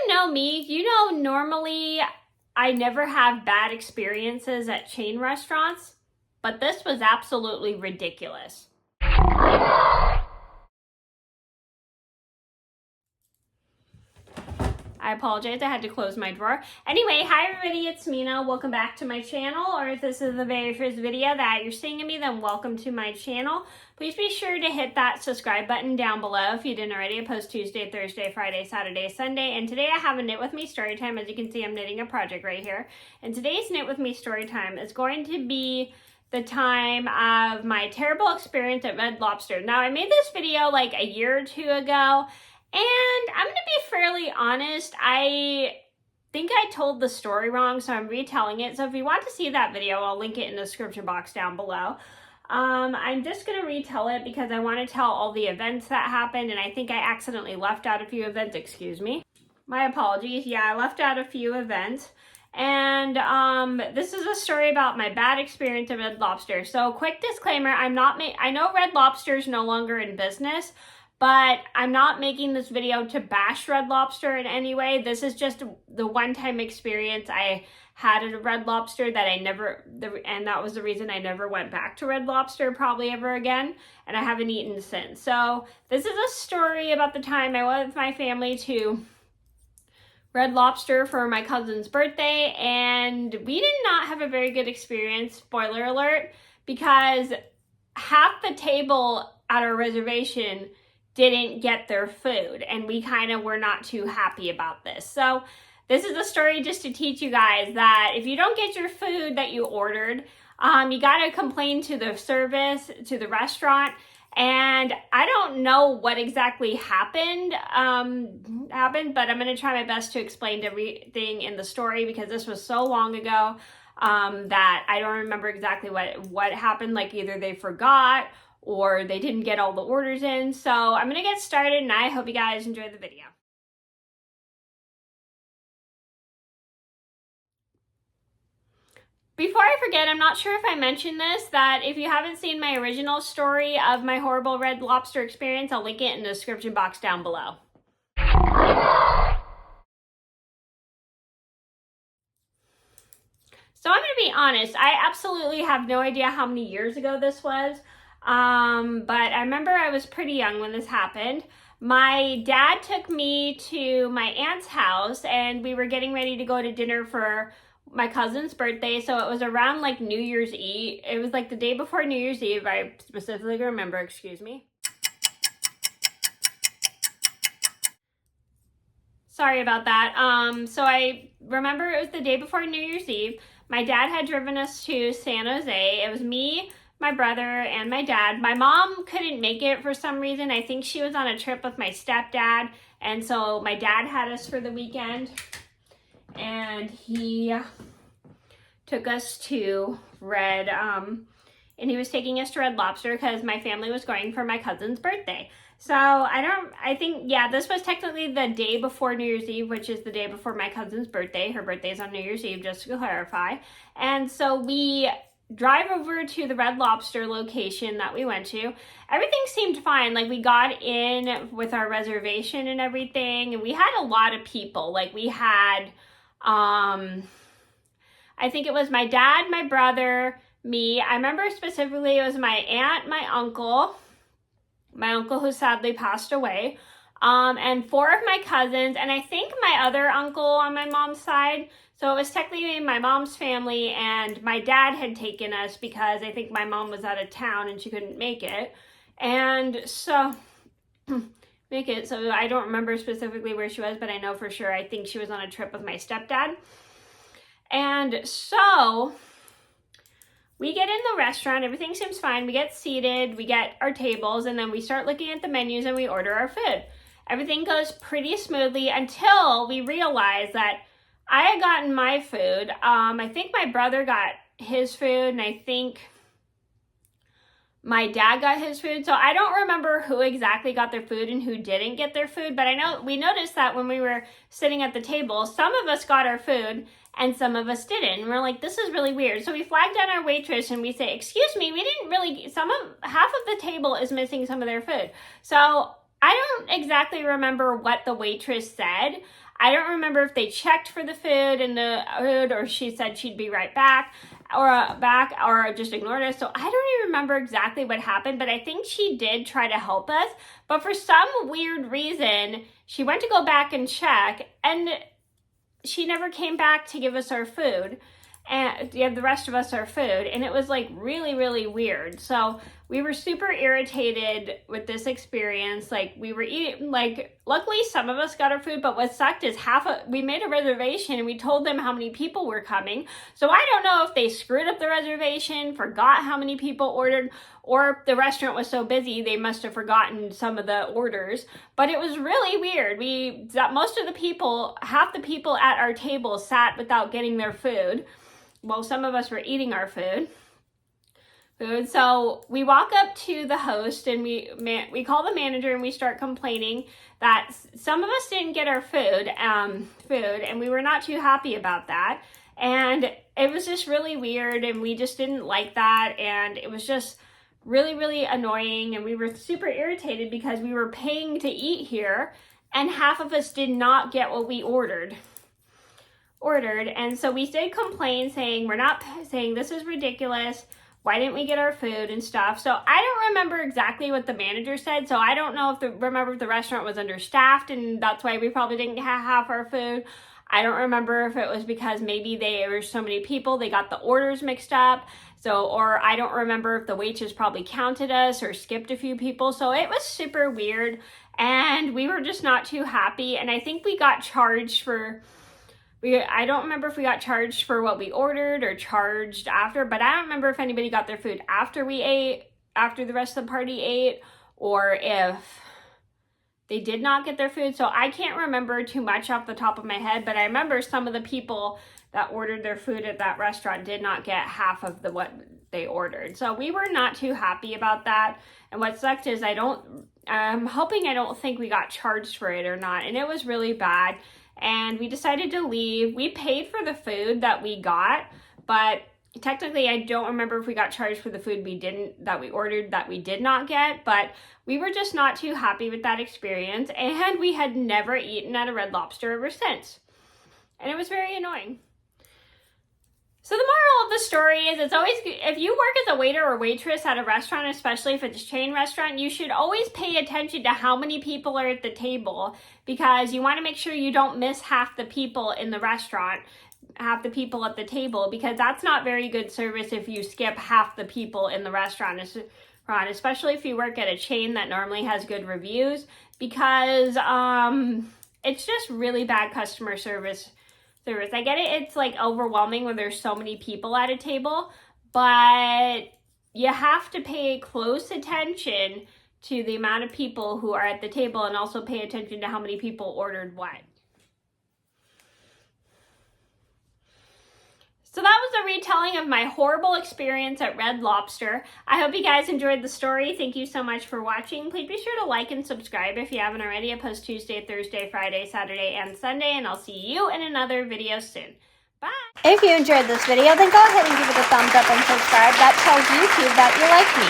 you know me, you know normally I never have bad experiences at chain restaurants, but this was absolutely ridiculous. I apologize, I had to close my drawer. Anyway, hi everybody, it's Mena. Welcome back to my channel, or if this is the very first video that you're seeing of me, then welcome to my channel. Please be sure to hit that subscribe button down below if you didn't already. I post Tuesday, Thursday, Friday, Saturday, Sunday, and today I have a Knit With Me story time. As you can see, I'm knitting a project right here. And today's Knit With Me story time is going to be the time of my terrible experience at Red Lobster. Now, I made this video like a year or two ago, and I'm going to be fairly honest, I think I told the story wrong, so I'm retelling it. So if you want to see that video, I'll link it in the description box down below. I'm just going to retell it because I want to tell all the events that happened, and I think I accidentally left out a few events, excuse me. My apologies. Yeah, I left out a few events. And this is a story about my bad experience at Red Lobster. So quick disclaimer, I know Red Lobster is no longer in business, but I'm not making this video to bash Red Lobster in any way. This is just the one-time experience I had at a Red Lobster that and that was the reason I never went back to Red Lobster probably ever again, and I haven't eaten since. So this is a story about the time I went with my family to Red Lobster for my cousin's birthday, and we did not have a very good experience, spoiler alert, because half the table at our reservation didn't get their food, and we kind of were not too happy about this. So this is a story just to teach you guys that if you don't get your food that you ordered, you got to complain to the service, to the restaurant. And I don't know what exactly happened, but I'm going to try my best to explain everything in the story because this was so long ago that I don't remember exactly what happened. Like either they forgot or they didn't get all the orders in. So I'm going to get started, and I hope you guys enjoy the video. Before I forget, I'm not sure if I mentioned this, that if you haven't seen my original story of my horrible Red Lobster experience, I'll link it in the description box down below. So I'm going to be honest, I absolutely have no idea how many years ago this was, but I remember I was pretty young when this happened. My dad took me to my aunt's house, and we were getting ready to go to dinner for my cousin's birthday, so it was around like New Year's Eve. It was like the day before New Year's Eve, I specifically remember, excuse me. Sorry about that. So I remember it was the day before New Year's Eve. My dad had driven us to San Jose. It was me, my brother, and my dad. My mom couldn't make it for some reason. I think she was on a trip with my stepdad, and so my dad had us for the weekend. And he took us to and he was taking us to Red Lobster because my family was going for my cousin's birthday. So I think, yeah, this was technically the day before New Year's Eve, which is the day before my cousin's birthday. Her birthday's on New Year's Eve, just to clarify. And so we drive over to the Red Lobster location that we went to. Everything seemed fine. Like, we got in with our reservation and everything, and we had a lot of people. Like, we had I think it was my dad, my brother, me. I remember specifically it was my aunt, my uncle who sadly passed away, and 4 of my cousins, and I think my other uncle on my mom's side. So it was technically my mom's family, and my dad had taken us because I think my mom was out of town and she couldn't make it. And so so I don't remember specifically where she was, but I know for sure I think she was on a trip with my stepdad. And so we get in the restaurant, everything seems fine, we get seated, we get our tables, and then we start looking at the menus and we order our food. Everything goes pretty smoothly until we realize that I had gotten my food. I think my brother got his food, and I think my dad got his food. So I don't remember who exactly got their food and who didn't get their food, but I know we noticed that when we were sitting at the table, some of us got our food and some of us didn't. And we're like, this is really weird. So we flag down our waitress and we say, excuse me, we didn't really, half of the table is missing some of their food. So I don't exactly remember what the waitress said. I don't remember if they checked for the food or she said she'd be right back or just ignored us. So I don't even remember exactly what happened, but I think she did try to help us. But for some weird reason, she went to go back and check, and she never came back to give us our food and give the rest of us our food, and it was like really, really weird. So we were super irritated with this experience. Like, we were eating, like, luckily some of us got our food, but what sucked is we made a reservation and we told them how many people were coming. So I don't know if they screwed up the reservation, forgot how many people ordered, or if the restaurant was so busy they must have forgotten some of the orders. But it was really weird. Most of the people, half the people at our table sat without getting their food. Well, some of us were eating our food. So we walk up to the host and we call the manager and we start complaining that some of us didn't get our food, and we were not too happy about that. And it was just really weird, and we just didn't like that, and it was just really, really annoying, and we were super irritated because we were paying to eat here, and half of us did not get what we ordered. And so we did complain, saying this is ridiculous. Why didn't we get our food and stuff? So I don't remember exactly what the manager said. So I don't know if the restaurant was understaffed and that's why we probably didn't have our food. I don't remember if it was because maybe there were so many people, they got the orders mixed up. Or I don't remember if the waitress probably counted us or skipped a few people. So it was super weird and we were just not too happy. And I think we got charged for... I don't remember if we got charged for what we ordered or charged after, but I don't remember if anybody got their food after the rest of the party ate, or if they did not get their food. So I can't remember too much off the top of my head, but I remember some of the people that ordered their food at that restaurant did not get half of what they ordered. So we were not too happy about that. And what sucked is I'm hoping I don't think we got charged for it or not. And it was really bad. And we decided to leave. We paid for the food that we got, but technically I don't remember if we got charged for the food that we ordered that we did not get, but we were just not too happy with that experience, and we had never eaten at a Red Lobster ever since. And it was very annoying. So the moral of the story is, it's always, if you work as a waiter or waitress at a restaurant, especially if it's a chain restaurant, you should always pay attention to how many people are at the table, because you want to make sure you don't miss half the people in the restaurant, half the people at the table, because that's not very good service if you skip half the people in the restaurant, especially if you work at a chain that normally has good reviews, because it's just really bad customer service. I get it, it's like overwhelming when there's so many people at a table, but you have to pay close attention to the amount of people who are at the table, and also pay attention to how many people ordered what. So that was a retelling of my horrible experience at Red Lobster. I hope you guys enjoyed the story. Thank you so much for watching. Please be sure to like and subscribe if you haven't already. I post Tuesday, Thursday, Friday, Saturday, and Sunday, and I'll see you in another video soon. Bye! If you enjoyed this video, then go ahead and give it a thumbs up and subscribe. That tells YouTube that you like me.